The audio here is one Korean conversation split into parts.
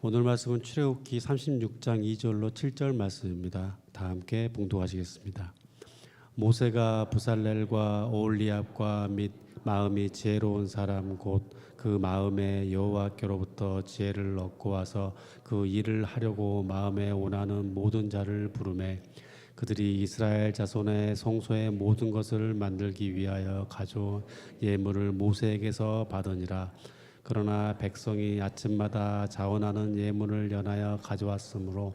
오늘 말씀은 출애굽기 36장 2절로 7절 말씀입니다. 다 함께 봉독하시겠습니다. 모세가 부살렐과 오홀리압과 및 마음이 지혜로운 사람 곧 그 마음에 여호와께로부터 지혜를 얻고 와서 그 일을 하려고 마음에 원하는 모든 자를 부르매 그들이 이스라엘 자손의 성소의 모든 것을 만들기 위하여 가져온 예물을 모세에게서 받으니라. 그러나 백성이 아침마다 자원하는 예물을 연하여 가져왔으므로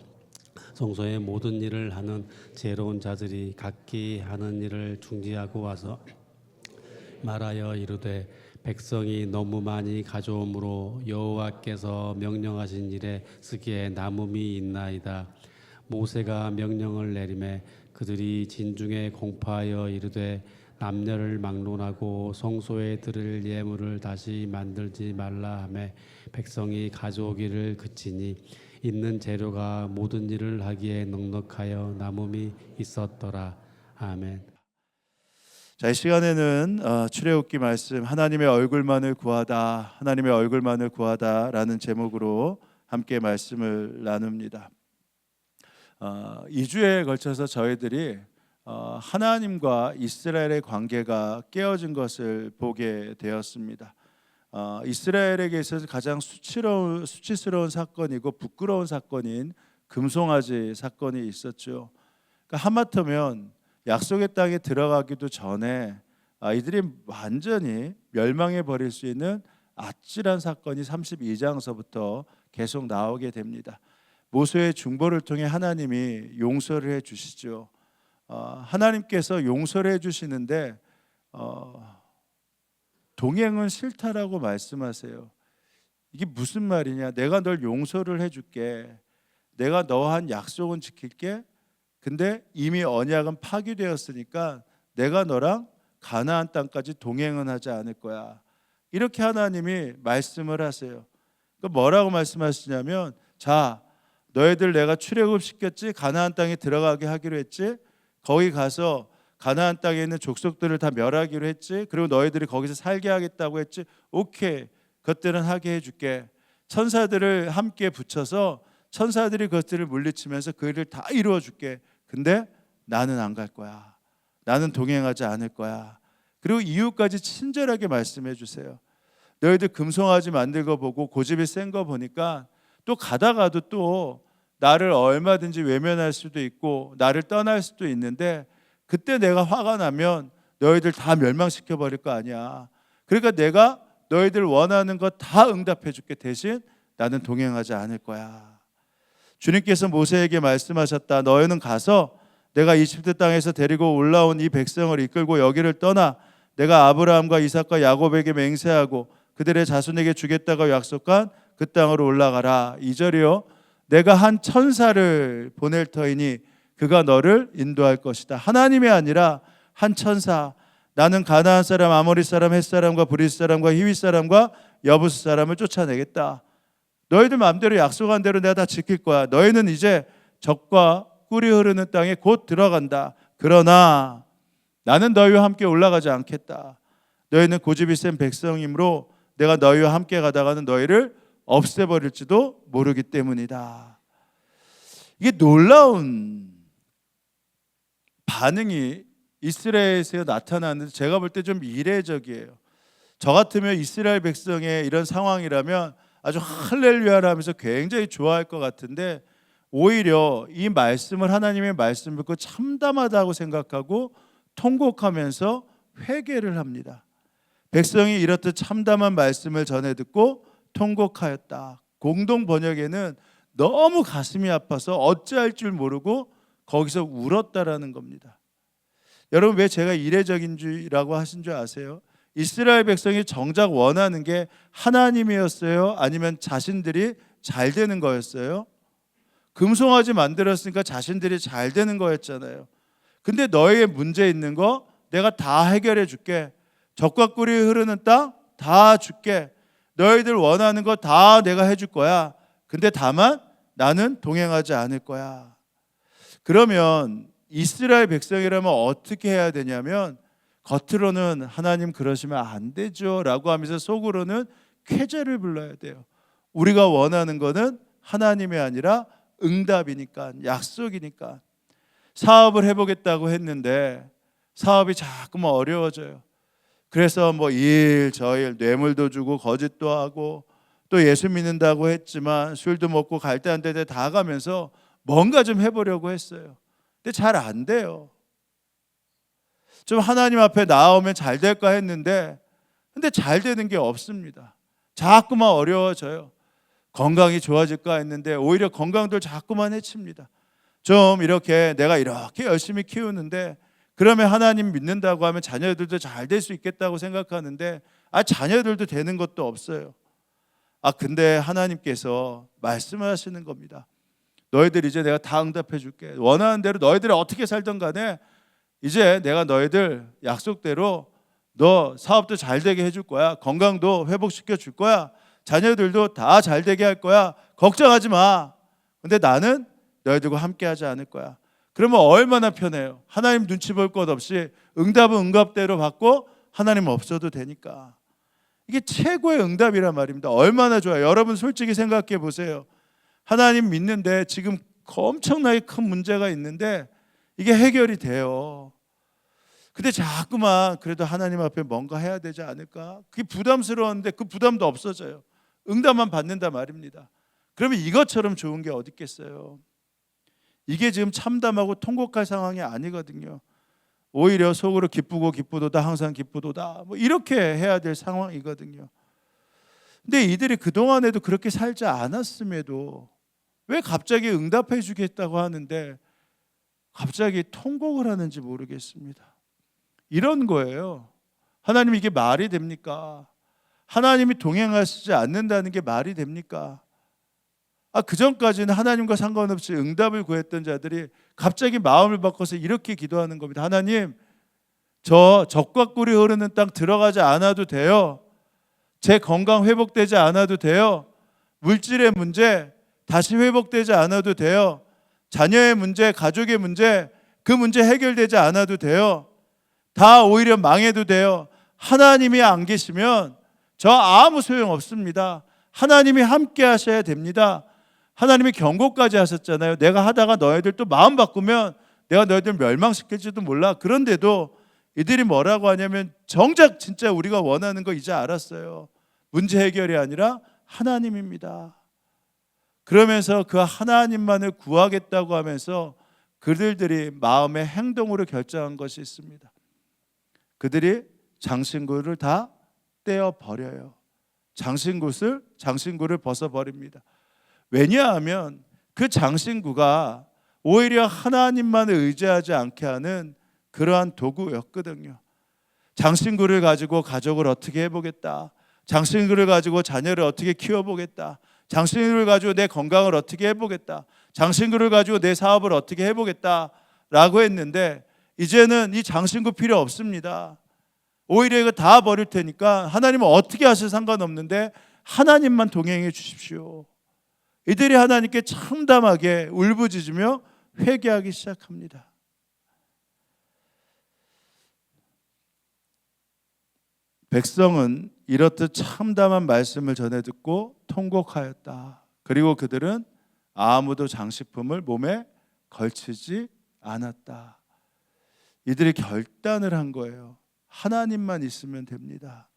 성소의 모든 일을 하는 지혜로운 자들이 각기 하는 일을 중지하고 와서 말하여 이르되 백성이 너무 많이 가져오므로 여호와께서 명령하신 일에 쓰기에 남음이 있나이다. 모세가 명령을 내리매 그들이 진중에 공파하여 이르되 남녀를 막론하고 성소에 드릴 예물을 다시 만들지 말라 하매 백성이 가져오기를 그치니 있는 재료가 모든 일을 하기에 넉넉하여 남음이 있었더라. 아멘. 자, 이 시간에는 출애굽기 말씀 하나님의 얼굴만을 구하다, 하나님의 얼굴만을 구하다라는 제목으로 함께 말씀을 나눕니다. 2주에 걸쳐서 저희들이 하나님과 이스라엘의 관계가 깨어진 것을 보게 되었습니다. 이스라엘에게 있어서 가장 수치스러운 사건이고 부끄러운 사건인 금송아지 사건이 있었죠. 그러니까 하마터면 약속의 땅에 들어가기도 전에 이들이 완전히 멸망해 버릴 수 있는 아찔한 사건이 32장서부터 계속 나오게 됩니다. 모세의 중보를 통해 하나님이 용서를 해주시죠. 하나님께서 용서를 해주시는데 동행은 싫다라고 말씀하세요. 이게 무슨 말이냐? 내가 널 용서를 해줄게. 내가 너한 약속은 지킬게. 근데 이미 언약은 파기되었으니까 내가 너랑 가나안 땅까지 동행은 하지 않을 거야. 이렇게 하나님이 말씀을 하세요. 그러니까 뭐라고 말씀하시냐면, 자, 너희들 내가 출애굽시켰지? 가나안 땅에 들어가게 하기로 했지? 거기 가서 가나안 땅에 있는 족속들을 다 멸하기로 했지? 그리고 너희들이 거기서 살게 하겠다고 했지? 오케이, 그것들은 하게 해줄게. 천사들을 함께 붙여서 천사들이 그것들을 물리치면서 그 일을 다 이루어줄게. 근데 나는 안 갈 거야. 나는 동행하지 않을 거야. 그리고 이유까지 친절하게 말씀해 주세요. 너희들 금송아지 만든 거 보고 고집이 센 거 보니까 또 가다가도 또 나를 얼마든지 외면할 수도 있고 나를 떠날 수도 있는데 그때 내가 화가 나면 너희들 다 멸망시켜 버릴 거 아니야. 그러니까 내가 너희들 원하는 거 다 응답해 줄게. 대신 나는 동행하지 않을 거야. 주님께서 모세에게 말씀하셨다. 너희는 가서 내가 이집트 땅에서 데리고 올라온 이 백성을 이끌고 여기를 떠나 내가 아브라함과 이삭과 야곱에게 맹세하고 그들의 자손에게 주겠다고 약속한 그 땅으로 올라가라. 2절이요. 내가 한 천사를 보낼 터이니 그가 너를 인도할 것이다. 하나님이 아니라 한 천사. 나는 가나안 사람, 아모리 사람, 헷 사람과 브릿 사람과 히윗 사람과 여부스 사람을 쫓아내겠다. 너희들 마음대로 약속한 대로 내가 다 지킬 거야. 너희는 이제 적과 꿀이 흐르는 땅에 곧 들어간다. 그러나 나는 너희와 함께 올라가지 않겠다. 너희는 고집이 센 백성이므로 내가 너희와 함께 가다가는 너희를 없애버릴지도 모르기 때문이다. 이게 놀라운 반응이 이스라엘에서 나타나는데 제가 볼 때 좀 이례적이에요. 저 같으면 이스라엘 백성의 이런 상황이라면 아주 할렐루야를 하면서 굉장히 좋아할 것 같은데 오히려 이 말씀을 하나님의 말씀을 듣고 참담하다고 생각하고 통곡하면서 회개를 합니다. 백성이 이렇듯 참담한 말씀을 전해 듣고 통곡하였다. 공동 번역에는 너무 가슴이 아파서 어찌할 줄 모르고 거기서 울었다라는 겁니다. 여러분 왜 제가 이례적인지라고 하신 줄 아세요? 이스라엘 백성이 정작 원하는 게 하나님이었어요? 아니면 자신들이 잘 되는 거였어요? 금송아지 만들었으니까 자신들이 잘 되는 거였잖아요. 근데 너희의 문제 있는 거 내가 다 해결해 줄게. 적과 꿀이 흐르는 땅 다 줄게. 너희들 원하는 거 다 내가 해줄 거야. 근데 다만 나는 동행하지 않을 거야. 그러면 이스라엘 백성이라면 어떻게 해야 되냐면 겉으로는 하나님 그러시면 안 되죠 라고 하면서 속으로는 쾌재를 불러야 돼요. 우리가 원하는 거는 하나님이 아니라 응답이니까, 약속이니까. 사업을 해보겠다고 했는데 사업이 자꾸만 어려워져요. 그래서 뭐 일 저일 뇌물도 주고 거짓도 하고 또 예수 믿는다고 했지만 술도 먹고 갈 데 안 될 때 다 가면서 뭔가 좀 해보려고 했어요. 근데 잘 안 돼요. 좀 하나님 앞에 나오면 잘 될까 했는데 근데 잘 되는 게 없습니다. 자꾸만 어려워져요. 건강이 좋아질까 했는데 오히려 건강도 자꾸만 해칩니다. 좀 이렇게 내가 이렇게 열심히 키우는데 그러면 하나님 믿는다고 하면 자녀들도 잘 될 수 있겠다고 생각하는데 자녀들도 되는 것도 없어요. 근데 하나님께서 말씀하시는 겁니다. 너희들 이제 내가 다 응답해 줄게. 원하는 대로 너희들이 어떻게 살던 간에 이제 내가 너희들 약속대로 너 사업도 잘 되게 해줄 거야. 건강도 회복시켜 줄 거야. 자녀들도 다 잘 되게 할 거야. 걱정하지 마. 근데 나는 너희들과 함께 하지 않을 거야. 그러면 얼마나 편해요. 하나님 눈치 볼 것 없이 응답은 응답대로 받고 하나님 없어도 되니까. 이게 최고의 응답이란 말입니다. 얼마나 좋아요. 여러분 솔직히 생각해 보세요. 하나님 믿는데 지금 엄청나게 큰 문제가 있는데 이게 해결이 돼요. 근데 자꾸만 그래도 하나님 앞에 뭔가 해야 되지 않을까? 그게 부담스러웠는데 그 부담도 없어져요. 응답만 받는다 말입니다. 그러면 이것처럼 좋은 게 어디 있겠어요? 이게 지금 참담하고 통곡할 상황이 아니거든요. 오히려 속으로 기쁘고 기쁘도다 항상 기쁘도다 뭐 이렇게 해야 될 상황이거든요. 근데 이들이 그동안에도 그렇게 살지 않았음에도 왜 갑자기 응답해 주겠다고 하는데 갑자기 통곡을 하는지 모르겠습니다. 이런 거예요. 하나님 이게 말이 됩니까? 하나님이 동행하시지 않는다는 게 말이 됩니까? 그전까지는 하나님과 상관없이 응답을 구했던 자들이 갑자기 마음을 바꿔서 이렇게 기도하는 겁니다. 하나님, 저 적과 꿀이 흐르는 땅 들어가지 않아도 돼요. 제 건강 회복되지 않아도 돼요. 물질의 문제 다시 회복되지 않아도 돼요. 자녀의 문제, 가족의 문제, 그 문제 해결되지 않아도 돼요. 다 오히려 망해도 돼요. 하나님이 안 계시면 저 아무 소용 없습니다. 하나님이 함께 하셔야 됩니다. 하나님이 경고까지 하셨잖아요. 내가 하다가 너희들 또 마음 바꾸면 내가 너희들 멸망시킬지도 몰라. 그런데도 이들이 뭐라고 하냐면 정작 진짜 우리가 원하는 거 이제 알았어요. 문제 해결이 아니라 하나님입니다. 그러면서 그 하나님만을 구하겠다고 하면서 그들이 마음의 행동으로 결정한 것이 있습니다. 그들이 장신구를 다 떼어버려요. 장신구를 벗어버립니다. 왜냐하면 그 장신구가 오히려 하나님만을 의지하지 않게 하는 그러한 도구였거든요. 장신구를 가지고 가족을 어떻게 해보겠다. 장신구를 가지고 자녀를 어떻게 키워보겠다. 장신구를 가지고 내 건강을 어떻게 해보겠다. 장신구를 가지고 내 사업을 어떻게 해보겠다라고 했는데 이제는 이 장신구 필요 없습니다. 오히려 이거 다 버릴 테니까 하나님은 어떻게 하셔도 상관없는데 하나님만 동행해 주십시오. 이들이 하나님께 참담하게 울부짖으며 회개하기 시작합니다. 백성은 이렇듯 참담한 말씀을 전해 듣고 통곡하였다. 그리고 그들은 아무도 장식품을 몸에 걸치지 않았다. 이들이 결단을 한 거예요. 하나님만 있으면 됩니다.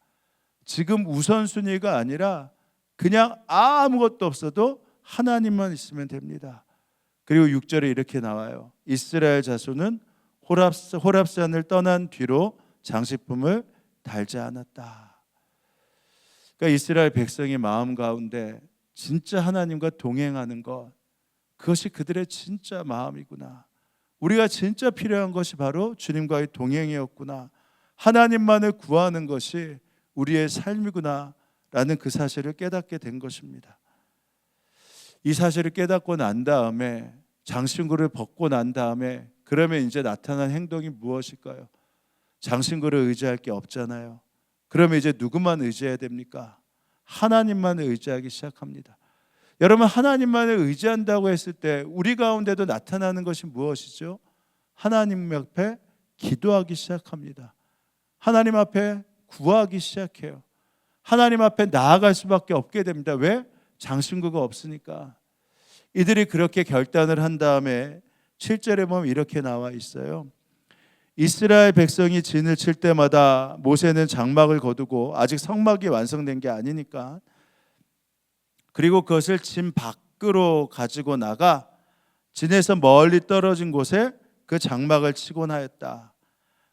지금 우선순위가 아니라 그냥 아무것도 없어도 하나님만 있으면 됩니다. 그리고 6절에 이렇게 나와요. 이스라엘 자손은 호랍산을 떠난 뒤로 장식품을 달지 않았다. 그러니까 이스라엘 백성의 마음 가운데 진짜 하나님과 동행하는 것, 그것이 그들의 진짜 마음이구나. 우리가 진짜 필요한 것이 바로 주님과의 동행이었구나. 하나님만을 구하는 것이 우리의 삶이구나 라는 그 사실을 깨닫게 된 것입니다. 이 사실을 깨닫고 난 다음에 장신구를 벗고 난 다음에 그러면 이제 나타난 행동이 무엇일까요? 장신구를 의지할 게 없잖아요. 그러면 이제 누구만 의지해야 됩니까? 하나님만을 의지하기 시작합니다. 여러분, 하나님만을 의지한다고 했을 때 우리 가운데도 나타나는 것이 무엇이죠? 하나님 앞에 기도하기 시작합니다. 하나님 앞에 구하기 시작해요. 하나님 앞에 나아갈 수밖에 없게 됩니다. 왜? 장신구가 없으니까. 이들이 그렇게 결단을 한 다음에 7절에 보면 이렇게 나와 있어요. 이스라엘 백성이 진을 칠 때마다 모세는 장막을 거두고, 아직 성막이 완성된 게 아니니까, 그리고 그것을 진 밖으로 가지고 나가 진에서 멀리 떨어진 곳에 그 장막을 치곤 하였다.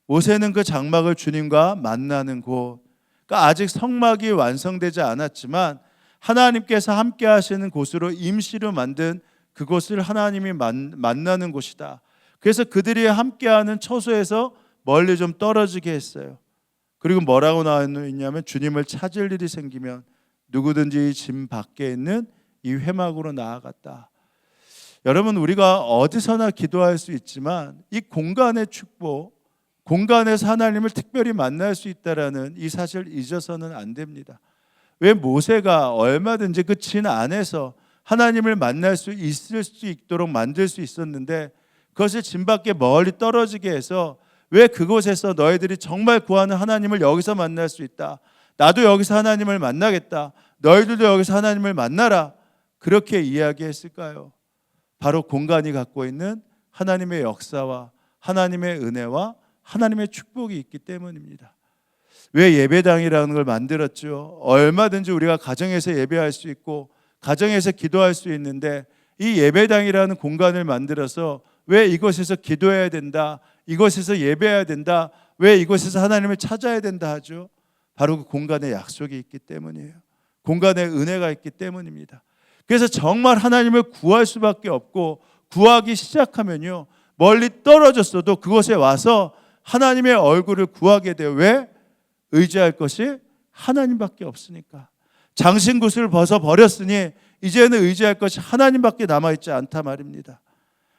모세는 그 장막을 주님과 만나는 곳, 그러니까 아직 성막이 완성되지 않았지만 하나님께서 함께 하시는 곳으로 임시로 만든 그곳을 하나님이 만나는 곳이다. 그래서 그들이 함께하는 처소에서 멀리 좀 떨어지게 했어요. 그리고 뭐라고 나와 있냐면, 주님을 찾을 일이 생기면 누구든지 진 밖에 있는 이 회막으로 나아갔다. 여러분, 우리가 어디서나 기도할 수 있지만 이 공간의 축복, 공간에서 하나님을 특별히 만날 수 있다라는 이 사실을 잊어서는 안 됩니다. 왜 모세가 얼마든지 그 진 안에서 하나님을 만날 수 있을 수 있도록 만들 수 있었는데, 그것을 진 밖에 멀리 떨어지게 해서, 왜 그곳에서 너희들이 정말 구하는 하나님을 여기서 만날 수 있다, 나도 여기서 하나님을 만나겠다, 너희들도 여기서 하나님을 만나라, 그렇게 이야기했을까요? 바로 공간이 갖고 있는 하나님의 역사와 하나님의 은혜와 하나님의 축복이 있기 때문입니다. 왜 예배당이라는 걸 만들었죠? 얼마든지 우리가 가정에서 예배할 수 있고 가정에서 기도할 수 있는데, 이 예배당이라는 공간을 만들어서 왜 이곳에서 기도해야 된다, 이곳에서 예배해야 된다, 왜 이곳에서 하나님을 찾아야 된다 하죠? 바로 그 공간에 약속이 있기 때문이에요. 공간에 은혜가 있기 때문입니다. 그래서 정말 하나님을 구할 수밖에 없고, 구하기 시작하면요, 멀리 떨어졌어도 그곳에 와서 하나님의 얼굴을 구하게 돼요. 왜? 의지할 것이 하나님밖에 없으니까. 장신구슬을 벗어버렸으니 이제는 의지할 것이 하나님밖에 남아있지 않다 말입니다.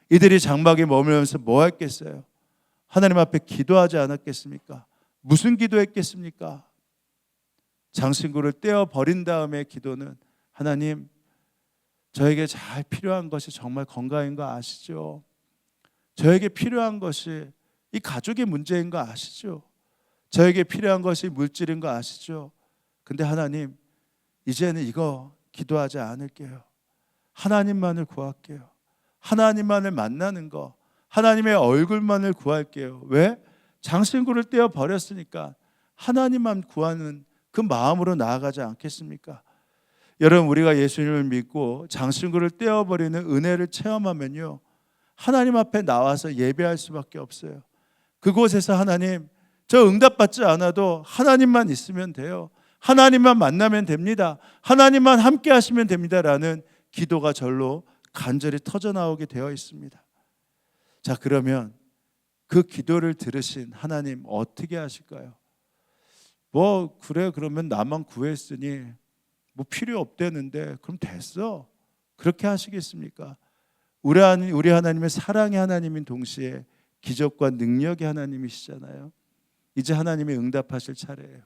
이들이 장막에 머물면서 뭐 했겠어요? 하나님 앞에 기도하지 않았겠습니까? 무슨 기도했겠습니까? 장신구를 떼어버린 다음에 기도는, 하나님, 저에게 잘 필요한 것이 정말 건강인 거 아시죠? 저에게 필요한 것이 이 가족의 문제인 거 아시죠? 저에게 필요한 것이 물질인 거 아시죠? 근데 하나님, 이제는 이거 기도하지 않을게요. 하나님만을 구할게요. 하나님만을 만나는 거, 하나님의 얼굴만을 구할게요. 왜? 장신구를 떼어버렸으니까 하나님만 구하는 그 마음으로 나아가지 않겠습니까? 여러분, 우리가 예수님을 믿고 장신구를 떼어버리는 은혜를 체험하면요, 하나님 앞에 나와서 예배할 수밖에 없어요. 그곳에서 하나님, 저 응답받지 않아도 하나님만 있으면 돼요. 하나님만 만나면 됩니다. 하나님만 함께 하시면 됩니다라는 기도가 절로 간절히 터져나오게 되어 있습니다. 자, 그러면 그 기도를 들으신 하나님 어떻게 하실까요? 뭐 그래, 그러면 나만 구했으니 뭐 필요 없대는데 그럼 됐어, 그렇게 하시겠습니까? 우리 하나님의 사랑의 하나님인 동시에 기적과 능력의 하나님이시잖아요. 이제 하나님이 응답하실 차례예요.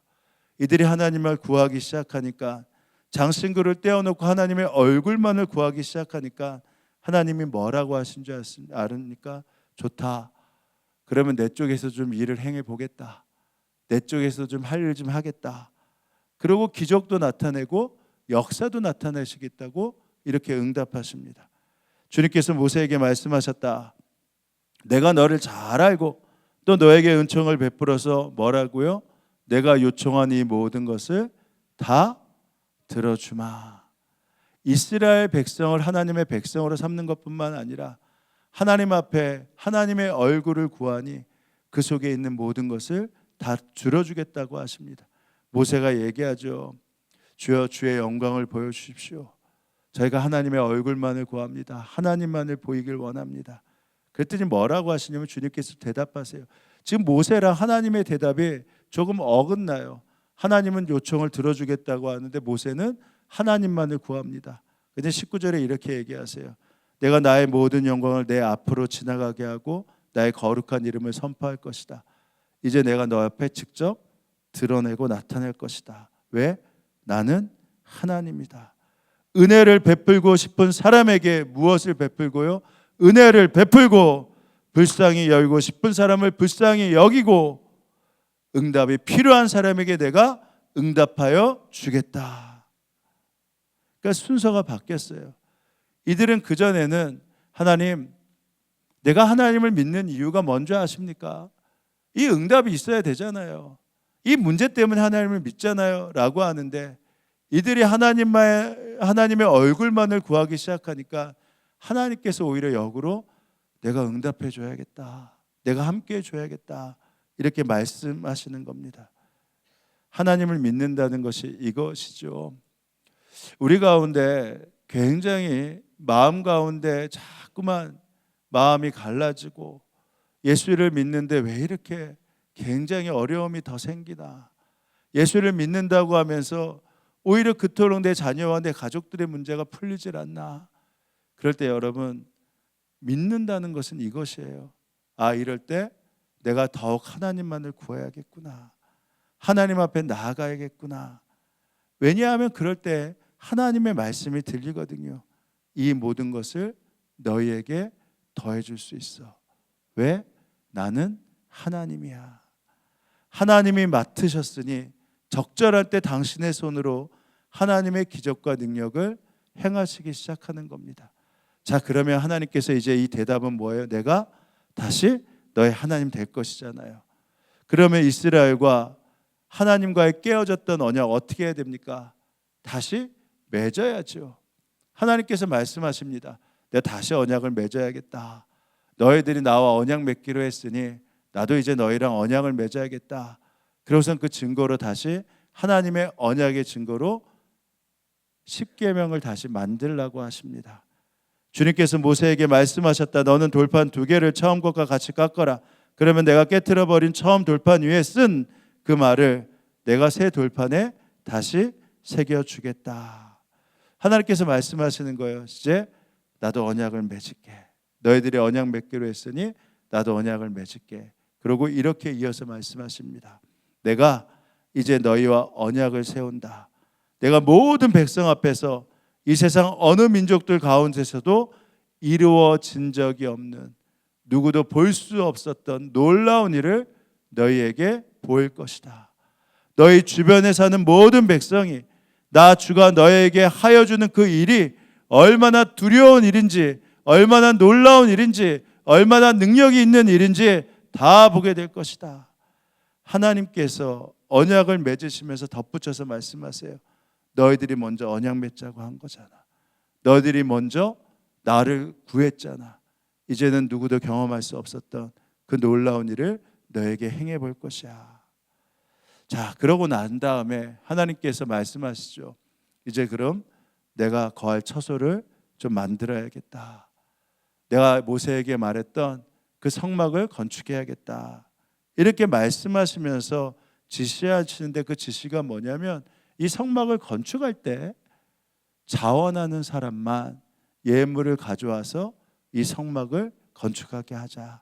이들이 하나님을 구하기 시작하니까, 장신구를 떼어놓고 하나님의 얼굴만을 구하기 시작하니까 하나님이 뭐라고 하신 줄 아십니까? 좋다. 그러면 내 쪽에서 좀 일을 행해 보겠다. 내 쪽에서 좀 할 일 좀 하겠다. 그리고 기적도 나타내고 역사도 나타내시겠다고 이렇게 응답하십니다. 주님께서 모세에게 말씀하셨다. 내가 너를 잘 알고 또 너에게 은총을 베풀어서 뭐라고요? 내가 요청한 이 모든 것을 다 들어주마. 이스라엘 백성을 하나님의 백성으로 삼는 것뿐만 아니라 하나님 앞에 하나님의 얼굴을 구하니 그 속에 있는 모든 것을 다 들어주겠다고 하십니다. 모세가 얘기하죠. 주여, 주의 영광을 보여주십시오. 저희가 하나님의 얼굴만을 구합니다. 하나님만을 보이길 원합니다. 그랬더니 뭐라고 하시냐면, 주님께서 대답하세요. 지금 모세랑 하나님의 대답이 조금 어긋나요. 하나님은 요청을 들어주겠다고 하는데 모세는 하나님만을 구합니다. 근데 19절에 이렇게 얘기하세요. 내가 나의 모든 영광을 내 앞으로 지나가게 하고 나의 거룩한 이름을 선포할 것이다. 이제 내가 너 앞에 직접 드러내고 나타낼 것이다. 왜? 나는 하나님이다. 은혜를 베풀고 싶은 사람에게 무엇을 베풀고요? 은혜를 베풀고, 불쌍히 여기고 싶은 사람을 불쌍히 여기고, 응답이 필요한 사람에게 내가 응답하여 주겠다. 그러니까 순서가 바뀌었어요. 이들은 그전에는 하나님, 내가 하나님을 믿는 이유가 뭔지 아십니까? 이 응답이 있어야 되잖아요. 이 문제 때문에 하나님을 믿잖아요 라고 하는데, 이들이 하나님의 얼굴만을 구하기 시작하니까 하나님께서 오히려 역으로 내가 응답해 줘야겠다, 내가 함께 해줘야겠다, 이렇게 말씀하시는 겁니다. 하나님을 믿는다는 것이 이것이죠. 우리 가운데 굉장히 마음 가운데 자꾸만 마음이 갈라지고 예수를 믿는데 왜 이렇게 굉장히 어려움이 더 생기나, 예수를 믿는다고 하면서 오히려 그토록 내 자녀와 내 가족들의 문제가 풀리질 않나. 그럴 때 여러분, 믿는다는 것은 이것이에요. 이럴 때 내가 더욱 하나님만을 구해야겠구나, 하나님 앞에 나아가야겠구나. 왜냐하면 그럴 때 하나님의 말씀이 들리거든요. 이 모든 것을 너희에게 더해줄 수 있어. 왜? 나는 하나님이야. 하나님이 맡으셨으니 적절할 때 당신의 손으로 하나님의 기적과 능력을 행하시기 시작하는 겁니다. 자, 그러면 하나님께서 이제 이 대답은 뭐예요? 내가 다시 너의 하나님 될 것이잖아요. 그러면 이스라엘과 하나님과의 깨어졌던 언약 어떻게 해야 됩니까? 다시 맺어야죠. 하나님께서 말씀하십니다. 내가 다시 언약을 맺어야겠다. 너희들이 나와 언약 맺기로 했으니 나도 이제 너희랑 언약을 맺어야겠다. 그러고선 그 증거로 다시 하나님의 언약의 증거로 십계명을 다시 만들라고 하십니다. 주님께서 모세에게 말씀하셨다. 너는 돌판 2개를 처음 것과 같이 깎아라. 그러면 내가 깨트려 버린 처음 돌판 위에 쓴 그 말을 내가 새 돌판에 다시 새겨주겠다. 하나님께서 말씀하시는 거예요. 이제 나도 언약을 맺을게. 너희들이 언약 맺기로 했으니 나도 언약을 맺을게. 그리고 이렇게 이어서 말씀하십니다. 내가 이제 너희와 언약을 세운다. 내가 모든 백성 앞에서 이 세상 어느 민족들 가운데서도 이루어진 적이 없는, 누구도 볼 수 없었던 놀라운 일을 너희에게 보일 것이다. 너희 주변에 사는 모든 백성이 나 주가 너희에게 하여 주는 그 일이 얼마나 두려운 일인지, 얼마나 놀라운 일인지, 얼마나 능력이 있는 일인지 다 보게 될 것이다. 하나님께서 언약을 맺으시면서 덧붙여서 말씀하세요. 너희들이 먼저 언약 맺자고 한 거잖아. 너희들이 먼저 나를 구했잖아. 이제는 누구도 경험할 수 없었던 그 놀라운 일을 너에게 행해 볼 것이야. 자, 그러고 난 다음에 하나님께서 말씀하시죠. 이제 그럼 내가 거할 처소를 좀 만들어야겠다. 내가 모세에게 말했던 그 성막을 건축해야겠다. 이렇게 말씀하시면서 지시하시는데, 그 지시가 뭐냐면 이 성막을 건축할 때 자원하는 사람만 예물을 가져와서 이 성막을 건축하게 하자.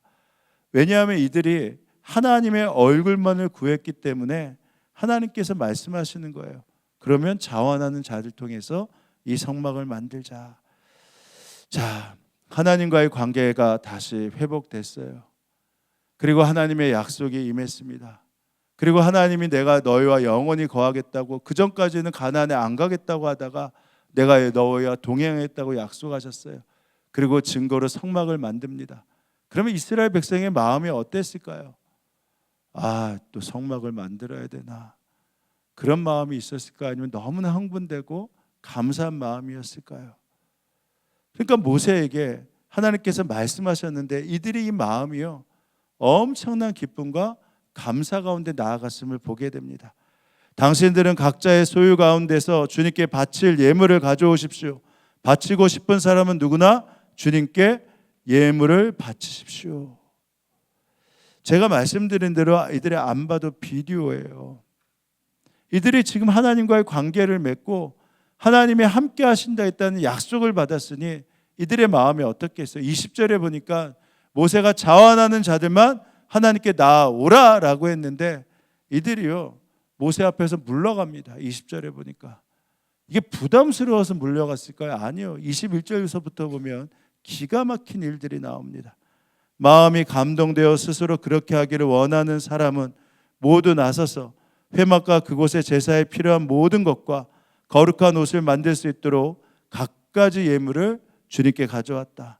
왜냐하면 이들이 하나님의 얼굴만을 구했기 때문에 하나님께서 말씀하시는 거예요. 그러면 자원하는 자들 통해서 이 성막을 만들자. 자, 하나님과의 관계가 다시 회복됐어요. 그리고 하나님의 약속이 임했습니다. 그리고 하나님이 내가 너희와 영원히 거하겠다고, 그 전까지는 가나안에 안 가겠다고 하다가 내가 너희와 동행하겠다고 약속하셨어요. 그리고 증거로 성막을 만듭니다. 그러면 이스라엘 백성의 마음이 어땠을까요? 또 성막을 만들어야 되나, 그런 마음이 있었을까? 아니면 너무나 흥분되고 감사한 마음이었을까요? 그러니까 모세에게 하나님께서 말씀하셨는데 이들이 이 마음이요, 엄청난 기쁨과 감사 가운데 나아갔음을 보게 됩니다. 당신들은 각자의 소유 가운데서 주님께 바칠 예물을 가져오십시오. 바치고 싶은 사람은 누구나 주님께 예물을 바치십시오. 제가 말씀드린 대로 이들이 안 봐도 비디오예요. 이들이 지금 하나님과의 관계를 맺고 하나님이 함께 하신다 했다는 약속을 받았으니 이들의 마음이 어떻겠어요? 20절에 보니까 모세가 자원하는 자들만 하나님께 나아오라 라고 했는데 이들이요, 모세 앞에서 물러갑니다. 20절에 보니까. 이게 부담스러워서 물러갔을까요? 아니요. 21절에서부터 보면 기가 막힌 일들이 나옵니다. 마음이 감동되어 스스로 그렇게 하기를 원하는 사람은 모두 나서서 회막과 그곳의 제사에 필요한 모든 것과 거룩한 옷을 만들 수 있도록 갖가지 예물을 주님께 가져왔다.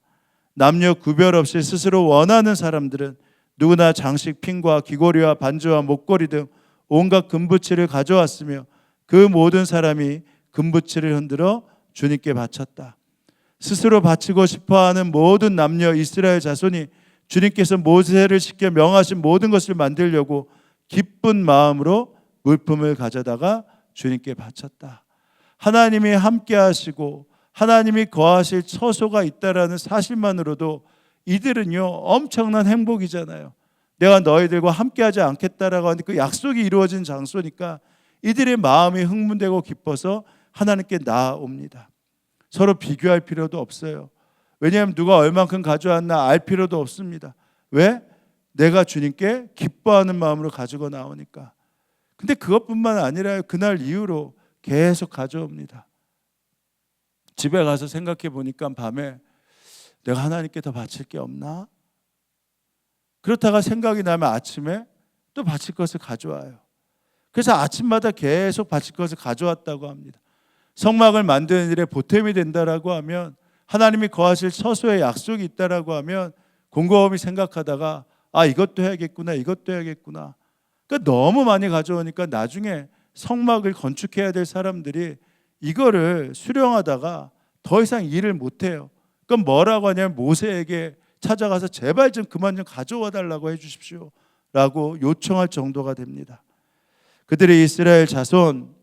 남녀 구별 없이 스스로 원하는 사람들은 누구나 장식핀과 귀고리와 반지와 목걸이 등 온갖 금부치를 가져왔으며 그 모든 사람이 금부치를 흔들어 주님께 바쳤다. 스스로 바치고 싶어하는 모든 남녀 이스라엘 자손이 주님께서 모세를 시켜 명하신 모든 것을 만들려고 기쁜 마음으로 물품을 가져다가 주님께 바쳤다. 하나님이 함께 하시고 하나님이 거하실 처소가 있다라는 사실만으로도 이들은요 엄청난 행복이잖아요. 내가 너희들과 함께하지 않겠다라고 하는데 그 약속이 이루어진 장소니까 이들의 마음이 흥분되고 기뻐서 하나님께 나아옵니다. 서로 비교할 필요도 없어요. 왜냐하면 누가 얼만큼 가져왔나 알 필요도 없습니다. 왜? 내가 주님께 기뻐하는 마음으로 가지고 나오니까. 근데 그것뿐만 아니라 그날 이후로 계속 가져옵니다. 집에 가서 생각해 보니까 밤에 내가 하나님께 더 바칠 게 없나? 그렇다가 생각이 나면 아침에 또 바칠 것을 가져와요. 그래서 아침마다 계속 바칠 것을 가져왔다고 합니다. 성막을 만드는 일에 보탬이 된다라고 하면, 하나님이 거하실 처소에 약속이 있다라고 하면 곰곰이 생각하다가 이것도 해야겠구나, 이것도 해야겠구나. 그러니까 너무 많이 가져오니까 나중에 성막을 건축해야 될 사람들이 이거를 수령하다가 더 이상 일을 못해요. 그럼 뭐라고 하냐면 모세에게 찾아가서 제발 좀 그만 좀 가져와 달라고 해주십시오 라고 요청할 정도가 됩니다. 그들이 이스라엘 자손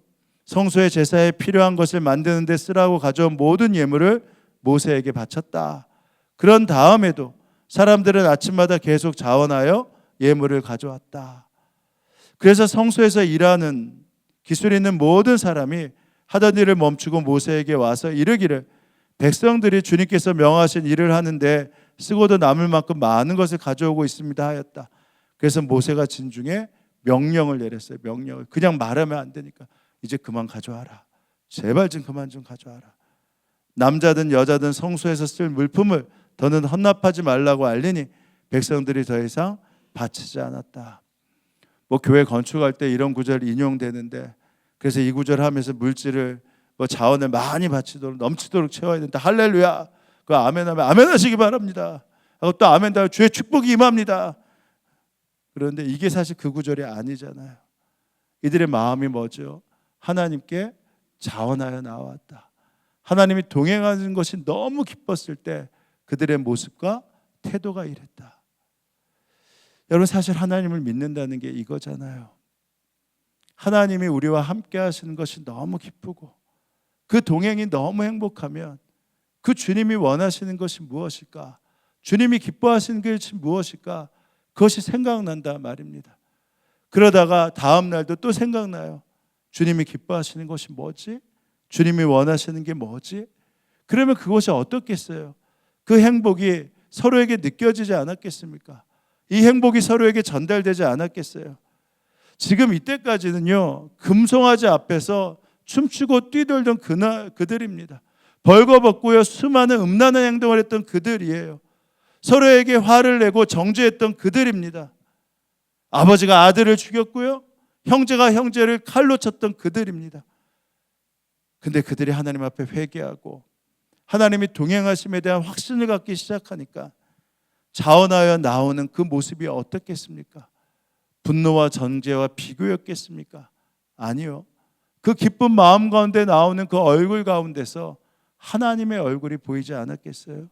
성소의 제사에 필요한 것을 만드는 데 쓰라고 가져온 모든 예물을 모세에게 바쳤다. 그런 다음에도 사람들은 아침마다 계속 자원하여 예물을 가져왔다. 그래서 성소에서 일하는 기술 있는 모든 사람이 하던 일을 멈추고 모세에게 와서 이르기를, 백성들이 주님께서 명하신 일을 하는데 쓰고도 남을 만큼 많은 것을 가져오고 있습니다 하였다. 그래서 모세가 진중에 명령을 내렸어요. 명령을. 그냥 말하면 안 되니까 이제 그만 가져와라. 제발 좀 그만 좀 가져와라. 남자든 여자든 성소에서 쓸 물품을 더는 헌납하지 말라고 알리니 백성들이 더 이상 바치지 않았다. 교회 건축할 때 이런 구절이 인용되는데, 그래서 이 구절 하면서 물질을 자원을 많이 바치도록 넘치도록 채워야 된다. 할렐루야. 그 아멘하면 아멘 하시기 바랍니다. 하고 또 아멘 다 주의 축복이 임합니다. 그런데 이게 사실 그 구절이 아니잖아요. 이들의 마음이 뭐죠? 하나님께 자원하여 나왔다. 하나님이 동행하는 것이 너무 기뻤을 때 그들의 모습과 태도가 이랬다. 여러분, 사실 하나님을 믿는다는 게 이거잖아요. 하나님이 우리와 함께 하시는 것이 너무 기쁘고 그 동행이 너무 행복하면 그 주님이 원하시는 것이 무엇일까? 주님이 기뻐하시는 것이 무엇일까? 그것이 생각난다 말입니다. 그러다가 다음 날도 또 생각나요. 주님이 기뻐하시는 것이 뭐지? 주님이 원하시는 게 뭐지? 그러면 그것이 어떻겠어요? 그 행복이 서로에게 느껴지지 않았겠습니까? 이 행복이 서로에게 전달되지 않았겠어요? 지금 이때까지는요, 금송아지 앞에서 춤추고 뛰돌던 그들입니다. 벌거벗고요 수많은 음란한 행동을 했던 그들이에요. 서로에게 화를 내고 정죄했던 그들입니다. 아버지가 아들을 죽였고요, 형제가 형제를 칼로 쳤던 그들입니다. 근데 그들이 하나님 앞에 회개하고 하나님이 동행하심에 대한 확신을 갖기 시작하니까 자원하여 나오는 그 모습이 어떻겠습니까? 분노와 정죄와 비교였겠습니까? 아니요. 그 기쁜 마음 가운데 나오는 그 얼굴 가운데서 하나님의 얼굴이 보이지 않았겠어요?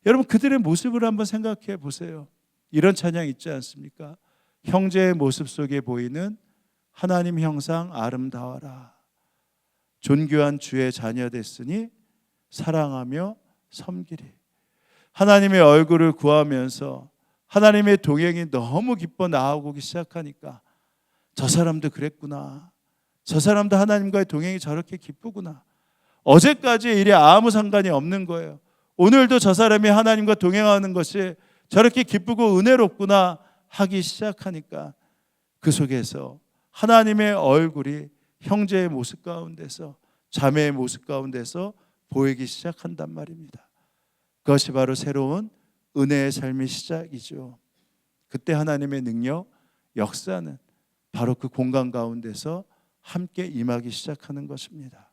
여러분, 그들의 모습을 한번 생각해 보세요. 이런 찬양 있지 않습니까? 형제의 모습 속에 보이는 하나님 형상 아름다워라. 존귀한 주의 자녀 됐으니 사랑하며 섬기리. 하나님의 얼굴을 구하면서 하나님의 동행이 너무 기뻐 나아오기 시작하니까 저 사람도 그랬구나. 저 사람도 하나님과의 동행이 저렇게 기쁘구나. 어제까지의 일이 아무 상관이 없는 거예요. 오늘도 저 사람이 하나님과 동행하는 것이 저렇게 기쁘고 은혜롭구나 하기 시작하니까 그 속에서 하나님의 얼굴이 형제의 모습 가운데서, 자매의 모습 가운데서 보이기 시작한단 말입니다. 그것이 바로 새로운 은혜의 삶의 시작이죠. 그때 하나님의 능력, 역사는 바로 그 공간 가운데서 함께 임하기 시작하는 것입니다.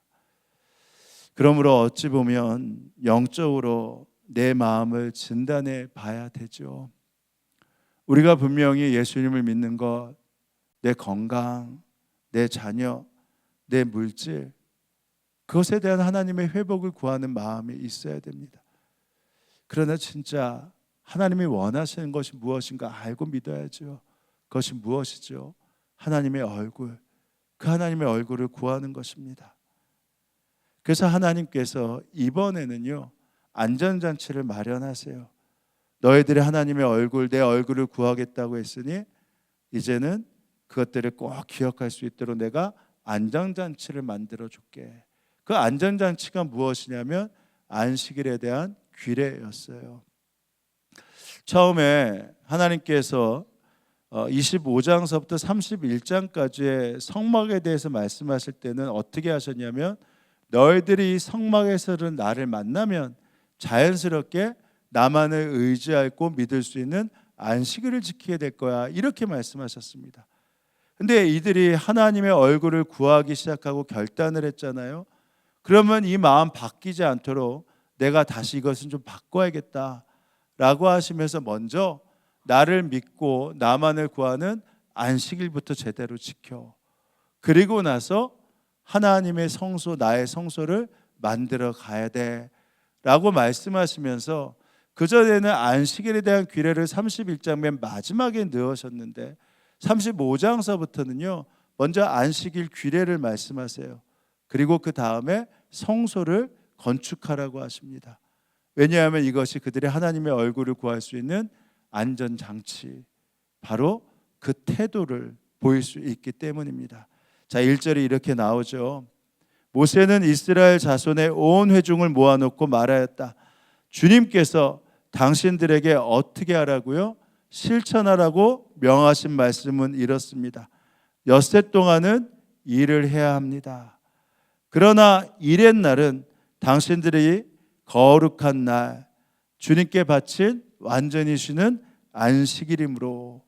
그러므로 어찌 보면 영적으로 내 마음을 진단해 봐야 되죠. 우리가 분명히 예수님을 믿는 것, 내 건강, 내 자녀, 내 물질, 그것에 대한 하나님의 회복을 구하는 마음이 있어야 됩니다. 그러나 진짜 하나님이 원하시는 것이 무엇인가 알고 믿어야죠. 그것이 무엇이죠? 하나님의 얼굴, 그 하나님의 얼굴을 구하는 것입니다. 그래서 하나님께서 이번에는요, 안전장치를 마련하세요. 너희들이 하나님의 얼굴, 내 얼굴을 구하겠다고 했으니 이제는 그것들을 꼭 기억할 수 있도록 내가 안전장치를 만들어 줄게. 그 안전장치가 무엇이냐면 안식일에 대한 규례였어요. 처음에 하나님께서 25장서부터 31장까지의 성막에 대해서 말씀하실 때는 어떻게 하셨냐면 너희들이 성막에서는 나를 만나면 자연스럽게 나만을 의지하고 믿을 수 있는 안식일을 지키게 될 거야, 이렇게 말씀하셨습니다. 근데 이들이 하나님의 얼굴을 구하기 시작하고 결단을 했잖아요. 그러면 이 마음 바뀌지 않도록 내가 다시 이것은 좀 바꿔야겠다 라고 하시면서 먼저 나를 믿고 나만을 구하는 안식일부터 제대로 지켜, 그리고 나서 하나님의 성소, 나의 성소를 만들어 가야 돼 라고 말씀하시면서 그전에는 안식일에 대한 규례를 31장 맨 마지막에 넣으셨는데 35장서부터는요 먼저 안식일 규례를 말씀하세요. 그리고 그 다음에 성소를 건축하라고 하십니다. 왜냐하면 이것이 그들이 하나님의 얼굴을 구할 수 있는 안전장치, 바로 그 태도를 보일 수 있기 때문입니다. 자, 1절이 이렇게 나오죠. 모세는 이스라엘 자손의 온 회중을 모아놓고 말하였다. 주님께서 당신들에게 어떻게 하라고요? 실천하라고 명하신 말씀은 이렇습니다. 엿새 동안은 일을 해야 합니다. 그러나 일의 날은 당신들이 거룩한 날, 주님께 바친 완전히 쉬는 안식일이므로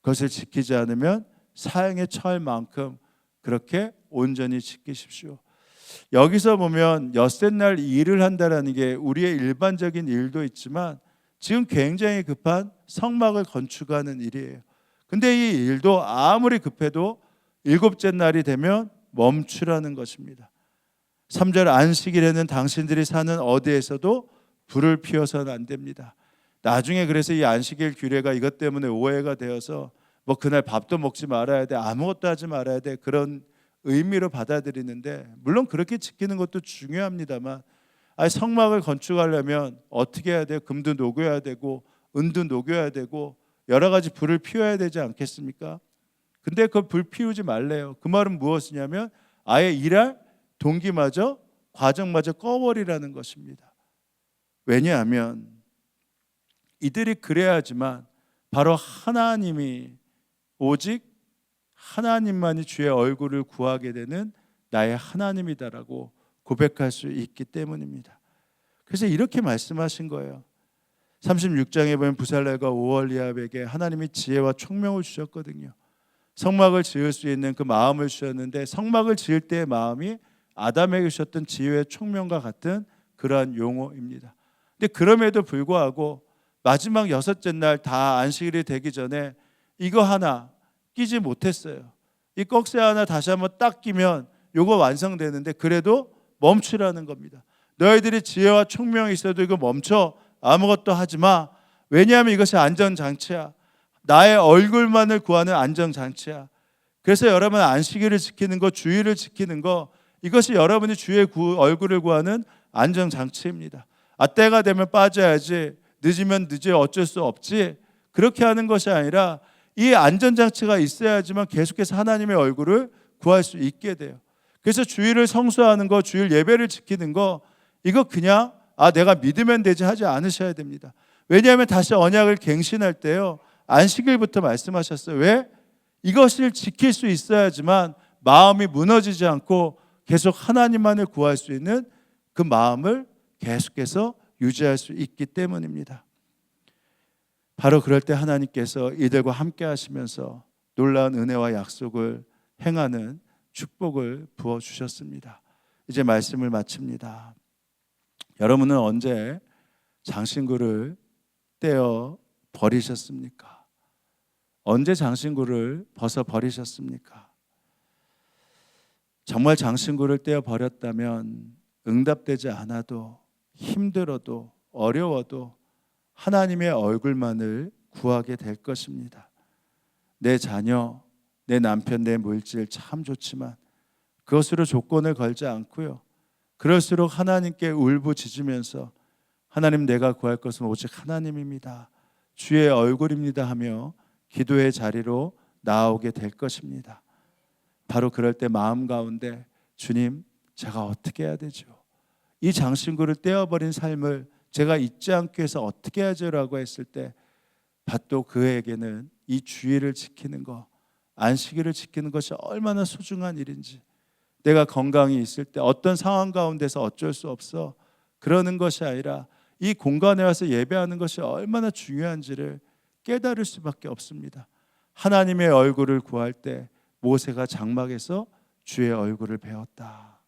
그것을 지키지 않으면 사형에 처할 만큼 그렇게 온전히 지키십시오. 여기서 보면 엿새 날 일을 한다라는 게 우리의 일반적인 일도 있지만 지금 굉장히 급한 성막을 건축하는 일이에요. 근데 이 일도 아무리 급해도 일곱째 날이 되면 멈추라는 것입니다. 3절 안식일에는 당신들이 사는 어디에서도 불을 피워서는 안 됩니다. 나중에 그래서 이 안식일 규례가 이것 때문에 오해가 되어서 뭐 그날 밥도 먹지 말아야 돼, 아무것도 하지 말아야 돼, 그런 의미로 받아들이는데, 물론 그렇게 지키는 것도 중요합니다만 성막을 건축하려면 어떻게 해야 돼요? 금도 녹여야 되고 은도 녹여야 되고 여러 가지 불을 피워야 되지 않겠습니까? 근데 그 불 피우지 말래요. 그 말은 무엇이냐면 아예 일할 동기마저 과정마저 꺼버리라는 것입니다. 왜냐하면 이들이 그래야지만 바로 하나님이, 오직 하나님만이 주의 얼굴을 구하게 되는 나의 하나님이다라고 고백할 수 있기 때문입니다. 그래서 이렇게 말씀하신 거예요. 36장에 보면 부살렐과 오홀리압에게 하나님이 지혜와 총명을 주셨거든요. 성막을 지을 수 있는 그 마음을 주셨는데 성막을 지을 때의 마음이 아담에게 주셨던 지혜의 총명과 같은 그러한 용어입니다. 근데 그럼에도 불구하고 마지막 여섯째 날 다 안식일이 되기 전에 이거 하나 끼지 못했어요. 이 꺽쇠 하나 다시 한번 딱 끼면 이거 완성되는데 그래도 멈추라는 겁니다. 너희들이 지혜와 총명이 있어도 이거 멈춰, 아무것도 하지 마. 왜냐하면 이것이 안전장치야. 나의 얼굴만을 구하는 안전장치야. 그래서 여러분 안식일을 지키는 거, 주일을 지키는 거, 이것이 여러분이 주의 얼굴을 구하는 안전장치입니다. 때가 되면 빠져야지, 늦으면 늦지, 어쩔 수 없지, 그렇게 하는 것이 아니라 이 안전장치가 있어야지만 계속해서 하나님의 얼굴을 구할 수 있게 돼요. 그래서 주일을 성수하는 거, 주일 예배를 지키는 거, 이거 그냥 내가 믿으면 되지 하지 않으셔야 됩니다. 왜냐하면 다시 언약을 갱신할 때요, 안식일부터 말씀하셨어요. 왜? 이것을 지킬 수 있어야지만 마음이 무너지지 않고 계속 하나님만을 구할 수 있는 그 마음을 계속해서 유지할 수 있기 때문입니다. 바로 그럴 때 하나님께서 이들과 함께 하시면서 놀라운 은혜와 약속을 행하는 축복을 부어주셨습니다. 이제 말씀을 마칩니다. 여러분은 언제 장신구를 떼어 버리셨습니까? 언제 장신구를 벗어 버리셨습니까? 정말 장신구를 떼어 버렸다면 응답되지 않아도 힘들어도 어려워도 하나님의 얼굴만을 구하게 될 것입니다. 내 자녀, 내 남편, 내 물질 참 좋지만 그것으로 조건을 걸지 않고요. 그럴수록 하나님께 울부짖으면서 하나님, 내가 구할 것은 오직 하나님입니다. 주의 얼굴입니다 하며 기도의 자리로 나오게 될 것입니다. 바로 그럴 때 마음 가운데 주님, 제가 어떻게 해야 되죠? 이 장신구를 떼어버린 삶을 제가 잊지 않기 위해서 어떻게 해야죠? 라고 했을 때 또 그에게는 이 주의를 지키는 것, 안식일을 지키는 것이 얼마나 소중한 일인지, 내가 건강이 있을 때 어떤 상황 가운데서 어쩔 수 없어 그러는 것이 아니라 이 공간에 와서 예배하는 것이 얼마나 중요한지를 깨달을 수밖에 없습니다. 하나님의 얼굴을 구할 때 모세가 장막에서 주의 얼굴을 배웠다.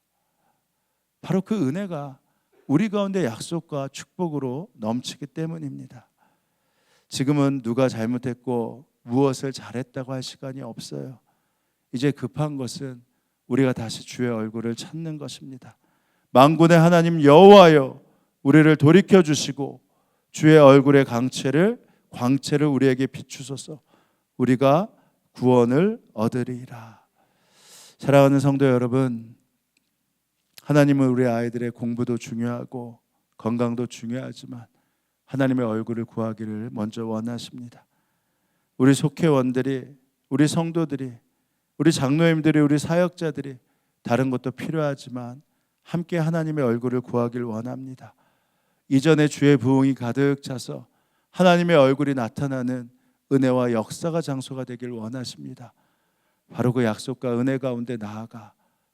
바로 그 은혜가 우리 가운데 약속과 축복으로 넘치기 때문입니다. 지금은 누가 잘못했고 무엇을 잘했다고 할 시간이 없어요. 이제 급한 것은 우리가 다시 주의 얼굴을 찾는 것입니다. 만군의 하나님 여호와여, 우리를 돌이켜 주시고 주의 얼굴의 광채를 우리에게 비추소서. 우리가 구원을 얻으리라. 사랑하는 성도 여러분, 하나님은 우리 아이들의 공부도 중요하고 건강도 중요하지만 하나님의 얼굴을 구하기를 먼저 원하십니다. 우리 속회원들이, 우리 성도들이, 우리 장로님들이, 우리 사역자들이 다른 것도 필요하지만 함께 하나님의 얼굴을 구하길 원합니다. 이전에 주의 부흥이 가득 차서 하나님의 얼굴이 나타나는 은혜와 역사가 장소가 되길 원하십니다. 바로 그 약속과 은혜 가운데 나아가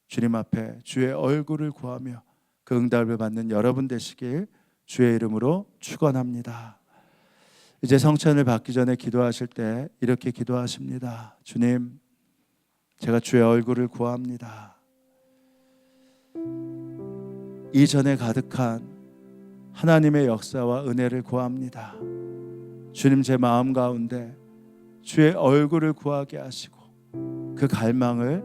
주님 앞에 주의 얼굴을 구하며 그 응답을 받는 여러분 되시길 주의 이름으로 축원합니다. 이제 성찬을 받기 전에 기도하실 때 이렇게 기도하십니다. 주님, 제가 주의 얼굴을 구합니다. 이전에 가득한 하나님의 역사와 은혜를 구합니다. 주님, 제 마음 가운데 주의 얼굴을 구하게 하시고 그 갈망을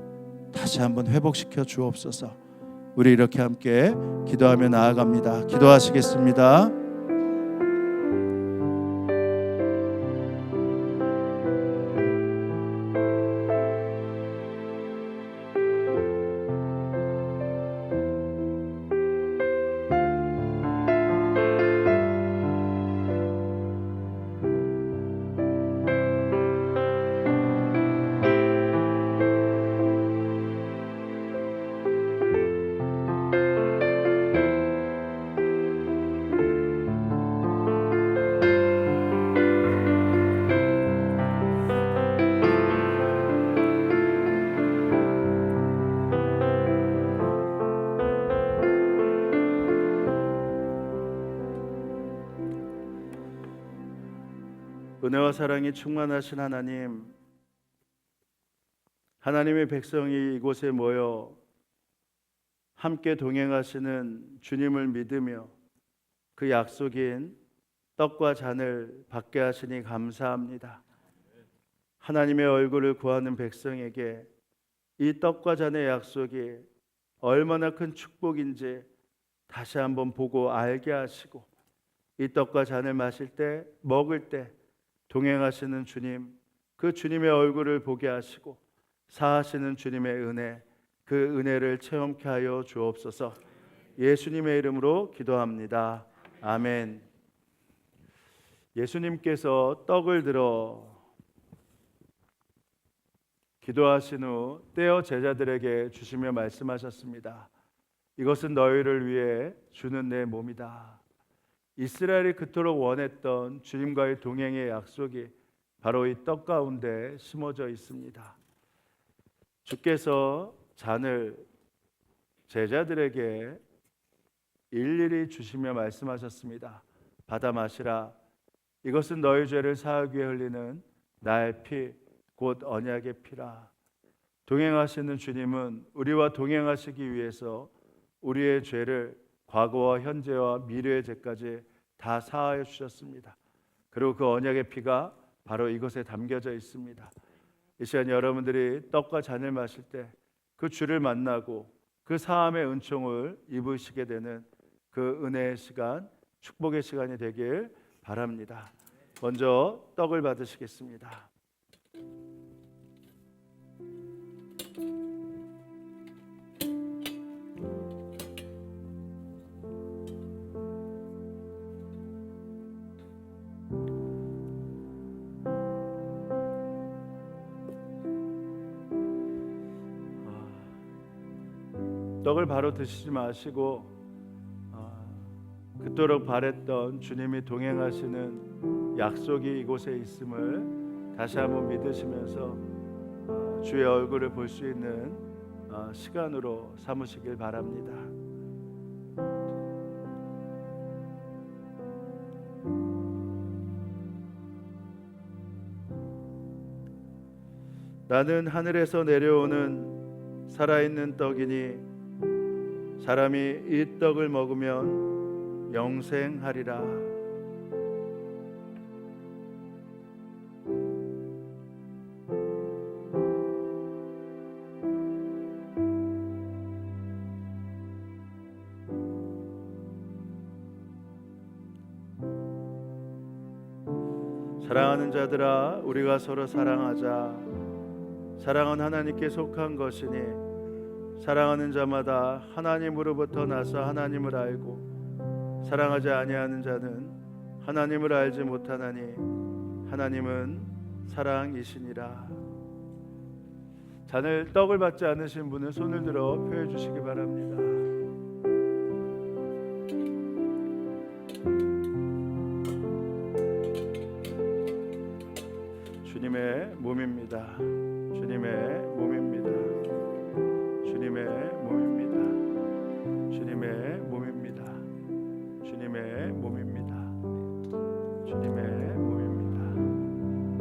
다시 한번 회복시켜 주옵소서. 우리 이렇게 함께 기도하며 나아갑니다. 기도하시겠습니다. 은혜와 사랑이 충만하신 하나님, 하나님의 백성이 이곳에 모여 함께 동행하시는 주님을 믿으며 그 약속인 떡과 잔을 받게 하시니 감사합니다. 하나님의 얼굴을 구하는 백성에게 이 떡과 잔의 약속이 얼마나 큰 축복인지 다시 한번 보고 알게 하시고, 이 떡과 잔을 마실 때, 먹을 때 동행하시는 주님, 그 주님의 얼굴을 보게 하시고 사하시는 주님의 은혜, 그 은혜를 체험케 하여 주옵소서. 예수님의 이름으로 기도합니다. 아멘. 예수님께서 떡을 들어 기도하신 후 떼어 제자들에게 주시며 말씀하셨습니다. 이것은 너희를 위해 주는 내 몸이다. 이스라엘이 그토록 원했던 주님과의 동행의 약속이 바로 이 떡 가운데 심어져 있습니다. 주께서 잔을 제자들에게 일일이 주시며 말씀하셨습니다. 받아 마시라. 이것은 너희 죄를 사하기 위해 흘리는 나의 피, 곧 언약의 피라. 동행하시는 주님은 우리와 동행하시기 위해서 우리의 죄를 과거와 현재와 미래의 죄까지 다 사하여 주셨습니다. 그리고 그 언약의 피가 바로 이것에 담겨져 있습니다. 이 시간 여러분들이 떡과 잔을 마실 때 그 주를 만나고 그 사함의 은총을 입으시게 되는 그 은혜의 시간, 축복의 시간이 되길 바랍니다. 먼저 떡을 받으시겠습니다. 떡을 바로 드시지 마시고 그토록 바랬던 주님이 동행하시는 약속이 이곳에 있음을 다시 한번 믿으시면서 주의 얼굴을 볼 수 있는 시간으로 삼으시길 바랍니다. 나는 하늘에서 내려오는 살아있는 떡이니 사람이 이 떡을 먹으면 영생하리라. 사랑하는 자들아, 우리가 서로 사랑하자. 사랑은 하나님께 속한 것이니 사랑하는 자마다 하나님으로부터 나서 하나님을 알고 사랑하지 아니하는 자는 하나님을 알지 못하나니 하나님은 사랑이시니라. 잔을 떡을 받지 않으신 분은 손을 들어 펴해 주시기 바랍니다. 주님의 몸입니다. 주님의 몸입니다. 주님의 몸입니다. 주님의 몸입니다. 주님의 몸입니다. 주님의 몸입니다.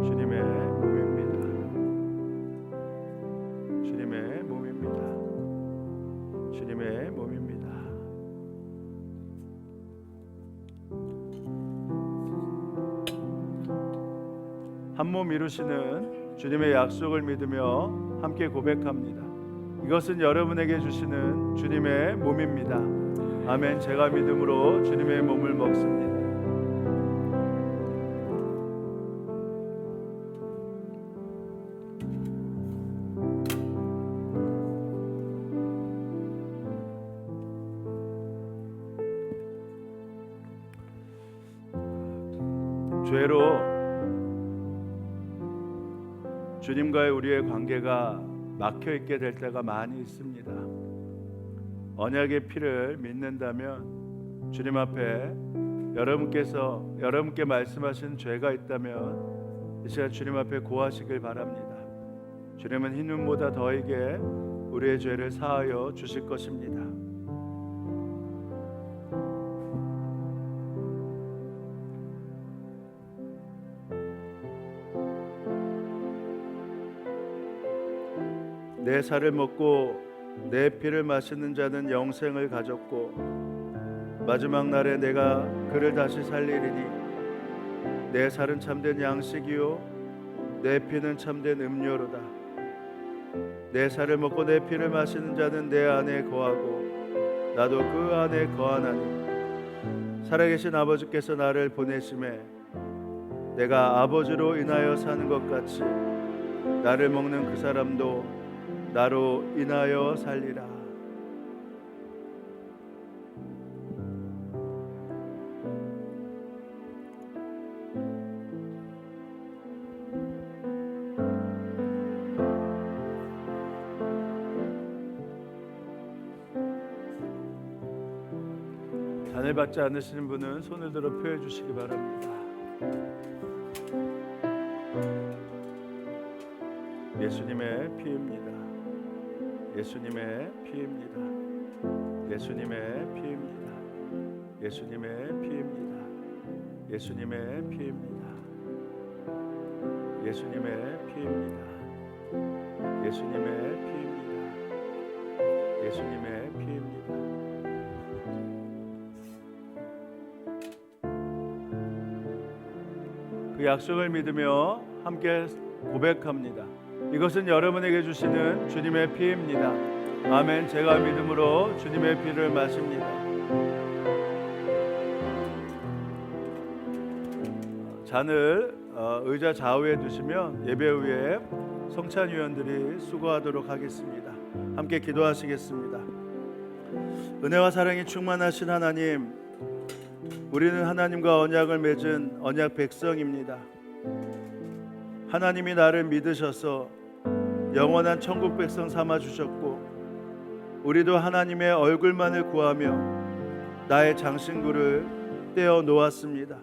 주님의 몸입니다. 주님의 몸입니다. 주님의 몸입니다. 한 몸 이루시는 주님의 약속을 믿으며 함께 고백합니다. 이것은 여러분에게 주시는 주님의 몸입니다. 아멘. 제가 믿음으로 주님의 몸을 먹습니다. 죄로 주님과의 우리의 관계가 막혀 있게 될 때가 많이 있습니다. 언약의 피를 믿는다면 주님 앞에 여러분께 말씀하신 죄가 있다면 이 시간 주님 앞에 고하시길 바랍니다. 주님은 흰 눈보다 더하게 우리의 죄를 사하여 주실 것입니다. 내 살을 먹고 내 피를 마시는 자는 영생을 가졌고 마지막 날에 내가 그를 다시 살리리니 내 살은 참된 양식이요 내 피는 참된 음료로다. 내 살을 먹고 내 피를 마시는 자는 내 안에 거하고 나도 그 안에 거하나니 살아계신 아버지께서 나를 보내심에 내가 아버지로 인하여 사는 것 같이 나를 먹는 그 사람도 나로 인하여 살리라. 잔을 받지 않으시는 분은 손을 들어 표해 주시기 바랍니다. 예수님의 피입니다. 예수님의 피입니다. 예수님의 피입니다. 예수님의 피입니다. 예수님의 피입니다. 예수님의 피입니다. 예수님의 피입니다. 예수님의 피입니다. 그 약속을 믿으며 함께 고백합니다. 이것은 여러분에게 주시는 주님의 피입니다. 아멘. 제가 믿음으로 주님의 피를 마십니다. 잔을 의자 좌우에 두시면 예배 후에 성찬위원들이 수고하도록 하겠습니다. 함께 기도하시겠습니다. 은혜와 사랑이 충만하신 하나님, 우리는 하나님과 언약을 맺은 언약 백성입니다. 하나님이 나를 믿으셔서 영원한 천국 백성 삼아 주셨고, 우리도 하나님의 얼굴만을 구하며 나의 장신구를 떼어 놓았습니다.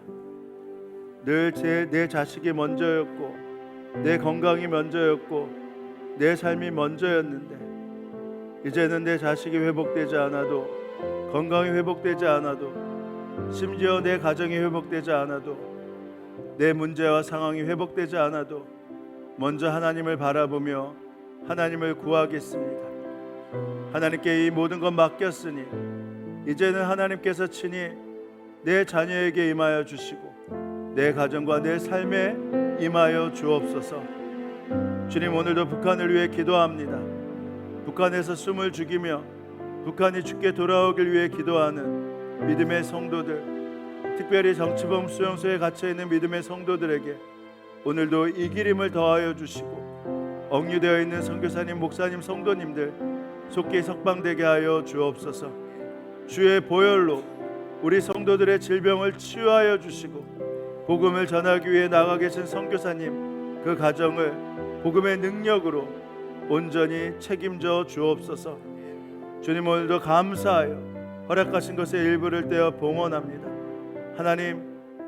늘 내 자식이 먼저였고, 내 건강이 먼저였고, 내 삶이 먼저였는데, 이제는 내 자식이 회복되지 않아도, 건강이 회복되지 않아도, 심지어 내 가정이 회복되지 않아도, 내 문제와 상황이 회복되지 않아도 먼저 하나님을 바라보며 하나님을 구하겠습니다. 하나님께 이 모든 것 맡겼으니 이제는 하나님께서 친히 내 자녀에게 임하여 주시고 내 가정과 내 삶에 임하여 주옵소서. 주님, 오늘도 북한을 위해 기도합니다. 북한에서 숨을 죽이며 북한이 죽게 돌아오길 위해 기도하는 믿음의 성도들, 특별히 정치범 수용소에 갇혀있는 믿음의 성도들에게 오늘도 이 기림을 더하여 주시고, 억류되어 있는 선교사님, 목사님, 성도님들 속히 석방되게 하여 주옵소서. 주의 보혈로 우리 성도들의 질병을 치유하여 주시고, 복음을 전하기 위해 나가 계신 선교사님, 그 가정을 복음의 능력으로 온전히 책임져 주옵소서. 주님, 오늘도 감사하여 허락하신 것의 일부를 떼어 봉헌합니다. 하나님,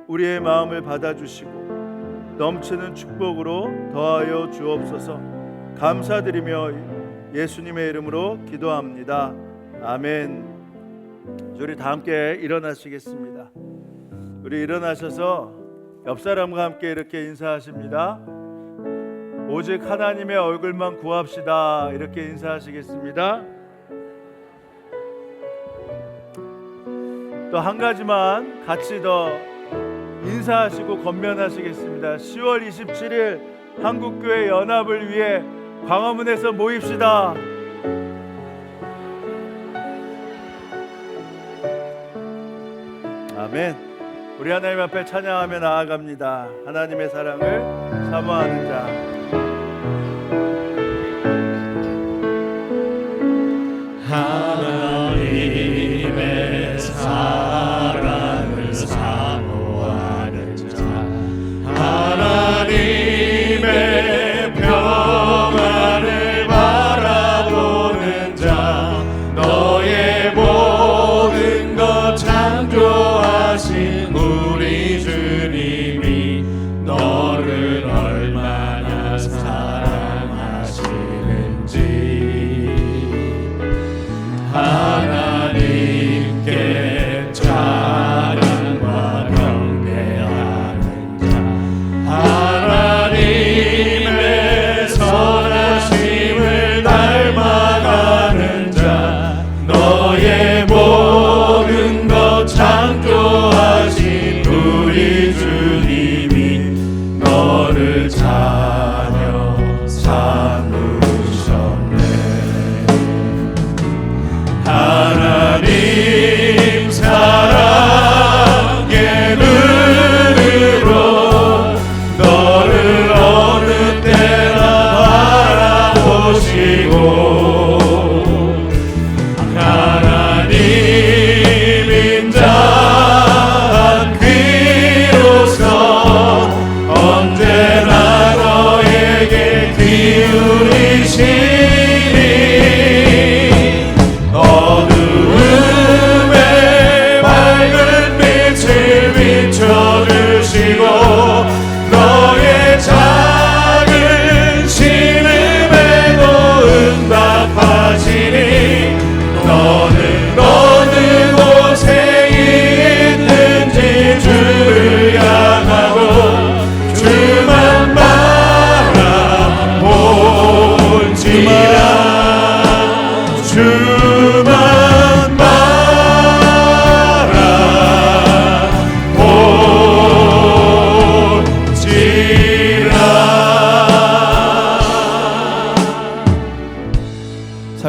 우리의 마음을 받아주시고 넘치는 축복으로 더하여 주옵소서. 감사드리며 예수님의 이름으로 기도합니다. 아멘. 우리 다 함께 일어나시겠습니다. 우리 일어나셔서 옆 사람과 함께 이렇게 인사하십니다. 오직 하나님의 얼굴만 구합시다. 이렇게 인사하시겠습니다. 또 한 가지만 같이 더 인사하시고 건면하시겠습니다. 10월 27일 한국교회 연합을 위해 광화문에서 모입시다. 아멘. 우리 하나님 앞에 찬양하며 나아갑니다. 하나님의 사랑을 사모하는 자. 하나님의 사랑을 사모하는 자, 하나님의 평안을 바라보는 자, 너의 모든 것 창조하신 우리 주님이 너를 얼마나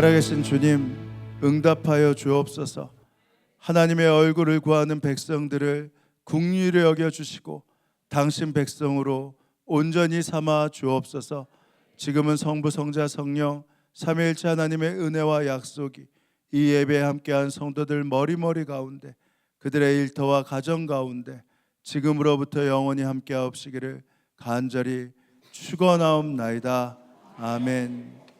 살아계신 주님, 응답하여 주옵소서. 하나님의 얼굴을 구하는 백성들을 긍휼히 여겨 주시고 당신 백성으로 온전히 삼아 주옵소서. 지금은 성부, 성자, 성령 삼위일체 하나님의 은혜와 약속이 이 예배에 함께한 성도들 머리머리 가운데, 그들의 일터와 가정 가운데 지금으로부터 영원히 함께하옵시기를 간절히 축원하옵나이다. 아멘.